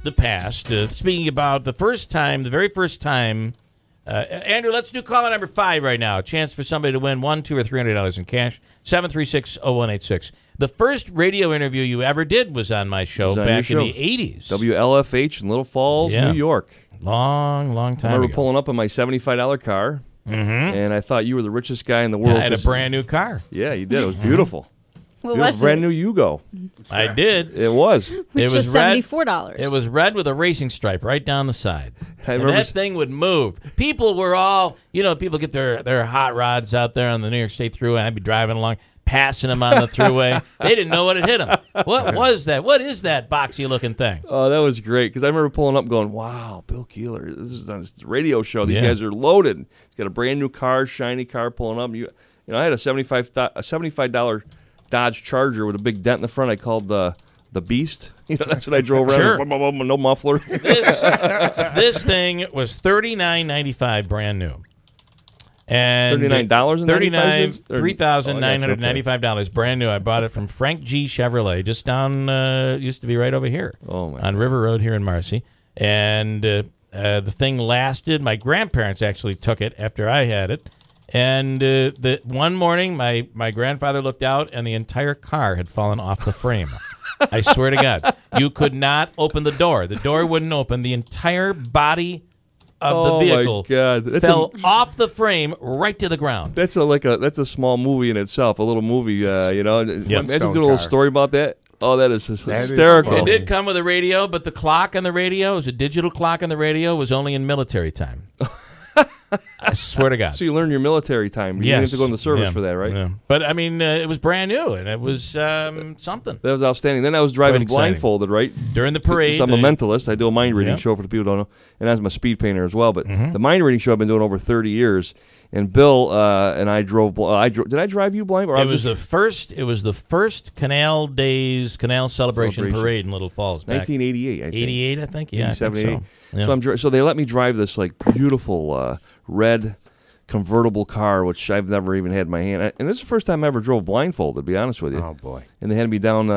the past. Speaking about the very first time. Andrew, let's do caller number 5 right now. A chance for somebody to win $100, $200, or $300 in cash. 736-0186. The first radio interview you ever did was on my show back in the 80s. WLFH in Little Falls, New York. Long time I remember ago. pulling up in my $75 car, and I thought you were the richest guy in the world. I had a brand new car. Yeah, you did. It was beautiful. What was brand it? new Yugo. I did. It was. Which was $74. It was red with a racing stripe right down the side. And remember that thing would move. People were all, people get their hot rods out there on the New York State Thruway, and I'd be driving along, passing them on the thruway. They didn't know what had hit them. What was that? What is that boxy-looking thing? Oh, that was great, because I remember pulling up going, wow, Bill Keeler, this is on his radio show. These guys are loaded. He's got a brand new car, shiny car pulling up. I had a $75 Dodge Charger with a big dent in the front. I called the Beast. That's what I drove around. Sure. No muffler. This thing was $39.95 brand new. And $3,995 brand new. I bought it from Frank G. Chevrolet, just down, used to be right over here on River Road here in Marcy. And the thing lasted. My grandparents actually took it after I had it. And the one morning, my grandfather looked out, and the entire car had fallen off the frame. I swear to God. You could not open the door. The door wouldn't open. The entire body of the vehicle fell off the frame right to the ground. That's a small movie in itself, a little movie, Imagine doing a little story about that. Oh, that is hysterical. It did come with a radio, but the clock on the radio, it was a digital clock on the radio, was only in military time. I swear to God. So you learn your military time. You didn't have to go in the service for that, right? Yeah. But, I mean, it was brand new, and it was something. That was outstanding. Then I was driving blindfolded, right? During the parade. So I'm a mentalist. I do a mind reading show for the people who don't know. And I'm a speed painter as well. But the mind reading show I've been doing over 30 years. And Bill and I drove. Did I drive you blind? Or it was the first Canal Celebration Parade in Little Falls. 1988, I think. 88, I think. Yeah, 78. I think so. Yeah. So they let me drive this beautiful red convertible car, which I've never even had in my hand. And this is the first time I ever drove blindfolded, to be honest with you. Oh, boy. And they had me down.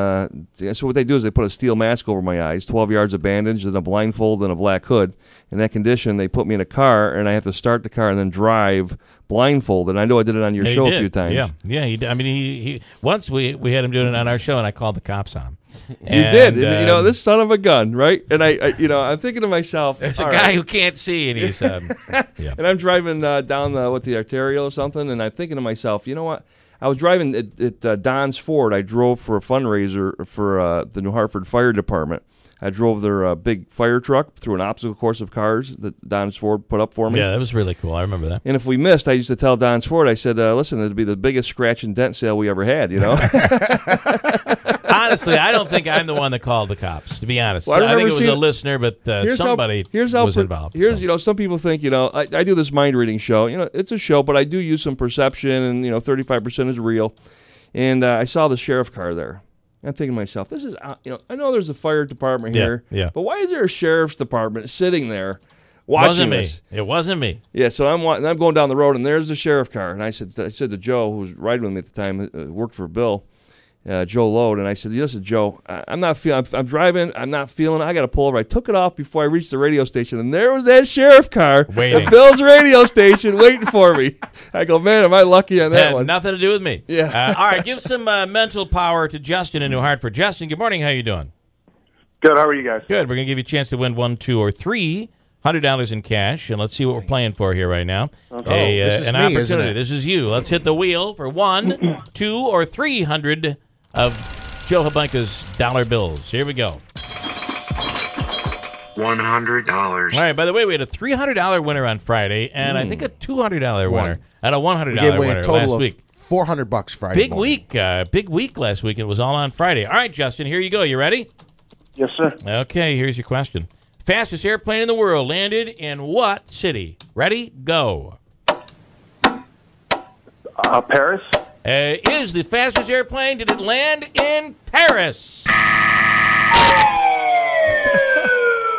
So what they do is they put a steel mask over my eyes, 12 yards of bandage, and a blindfold and a black hood. In that condition, they put me in a car, and I have to start the car and then drive blindfolded. I know I did it on your show a few times. Yeah, he did. I mean, he once we had him doing it on our show, and I called the cops on him. You did. This son of a gun, right? And I'm thinking to myself, there's a guy who can't see, and he's and I'm driving down the arterial or something, and I'm thinking to myself, you know what? I was driving at Don's Ford. I drove for a fundraiser for the New Hartford Fire Department. I drove their big fire truck through an obstacle course of cars that Don's Ford put up for me. Yeah, that was really cool. I remember that. And if we missed, I used to tell Don's Ford, I said, listen, it'd be the biggest scratch and dent sale we ever had, Honestly, I don't think I'm the one that called the cops, to be honest. I think it was a listener, but somebody was involved. Some people think, I do this mind reading show. It's a show, but I do use some perception, and 35% is real. And I saw the sheriff car there. I'm thinking to myself, this is, I know there's a fire department here, but why is there a sheriff's department sitting there watching this? It wasn't me. Yeah, so I'm going down the road, and there's the sheriff car. And I said to Joe, who was riding with me at the time, worked for Bill, Joe Lode, and I said, listen, Joe, I'm driving, I'm not feeling it, I got to pull over. I took it off before I reached the radio station, and there was that sheriff car waiting at Bill's radio station waiting for me. I go, man, am I lucky on that one? Nothing to do with me. Yeah. All right, give some mental power to Justin in New Hartford. Justin, good morning. How you doing? Good. How are you guys? Good. We're going to give you a chance to win $100, $200, or $300 in cash, and let's see what we're playing for here right now. This is an me, opportunity. isn't it? This is you. Let's hit the wheel for $100, $200, or $300 of Joe Habenka's dollar bills. Here we go. $100. All right. By the way, we had a $300 winner on Friday, and I think a $200 winner and a $100 winner last week. $400 Friday. Big week last week. It was all on Friday. All right, Justin. Here you go. You ready? Yes, sir. Okay. Here's your question. Fastest airplane in the world landed in what city? Ready? Go. Paris. Is the fastest airplane? Did it land in Paris?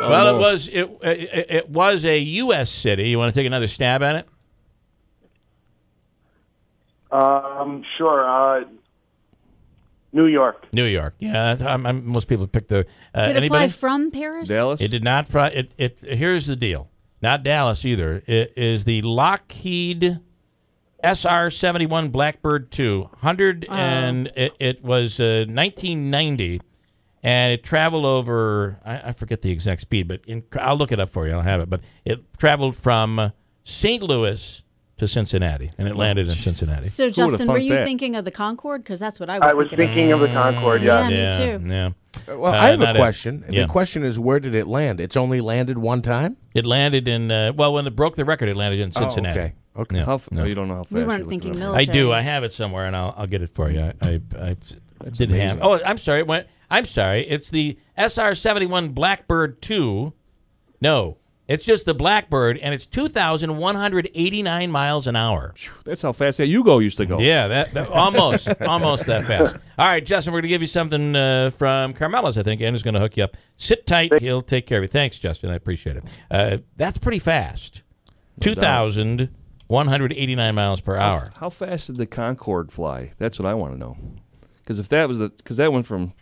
Well, it was a U.S. city. You want to take another stab at it? Sure. New York. New York. Yeah, most people pick the. Did it anybody? fly from Paris? Dallas? It did not fly. Here's the deal. Not Dallas either. It is the Lockheed SR-71 Blackbird 2. It was 1990, and it traveled over. I forget the exact speed, but I'll look it up for you. I'll have it. But it traveled from St. Louis to Cincinnati, and it landed in Cincinnati. So, Who would've Justin, thought were you that? thinking of the Concorde? Because that's what I was I was thinking thinking of the Concorde, yeah. Yeah, me too. Yeah. Well, I have a not question. Yeah. The question is, where did it land? It's only landed one time? It landed in, when it broke the record, it landed in Cincinnati. Oh, okay. Yeah. Oh, you don't know how fast We you weren't looked thinking it up. military. I do. I have it somewhere, and I'll get it for you. I didn't amazing. have. Oh, I'm sorry. I'm sorry. It's the SR-71 Blackbird 2. No, it's just the Blackbird, and it's 2,189 miles an hour. That's how fast that Yugo used to go. Yeah, that almost that fast. All right, Justin, we're going to give you something from Carmela's, I think. Andrew's going to hook you up. Sit tight. He'll take care of you. Thanks, Justin. I appreciate it. That's pretty fast. 2,189 miles per hour. How fast did the Concorde fly? That's what I want to know. Because if that was because that went from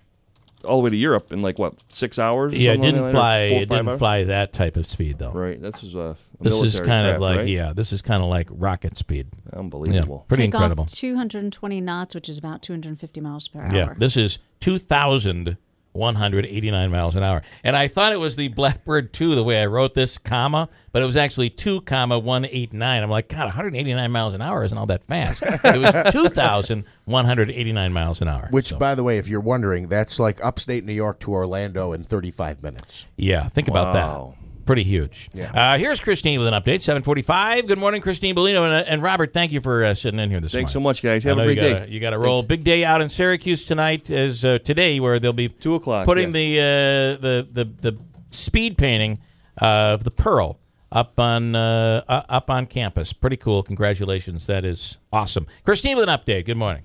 all the way to Europe in 6 hours? Or Yeah, it something didn't like fly. that? 4 or It 5 didn't hours? fly that type of speed, though. Right. This is a This is military kind of craft, like right? This is kind of like rocket speed. Yeah, Unbelievable. pretty Take incredible. off 220 knots, which is about 250 miles per hour. Yeah, this is 2,189 miles an hour. And I thought it was the Blackbird 2 the way I wrote this, comma, but it was actually 2,189. I'm like, God, 189 miles an hour isn't all that fast. It was 2,189 miles an hour. Which, So, by the way, if you're wondering, that's like upstate New York to Orlando in 35 minutes. yeah, think about Wow. that. Pretty huge. Yeah. Here's Christine with an update, 7:45. Good morning, Christine Bellino. And Robert, thank you for sitting in here this morning. Thanks so much, guys. Have I a know great day. You got to roll. Big day out in Syracuse tonight, as today, where they'll be 2 o'clock. putting yes. the speed painting of the Pearl up on campus. Pretty cool. Congratulations. That is awesome. Christine with an update. Good morning.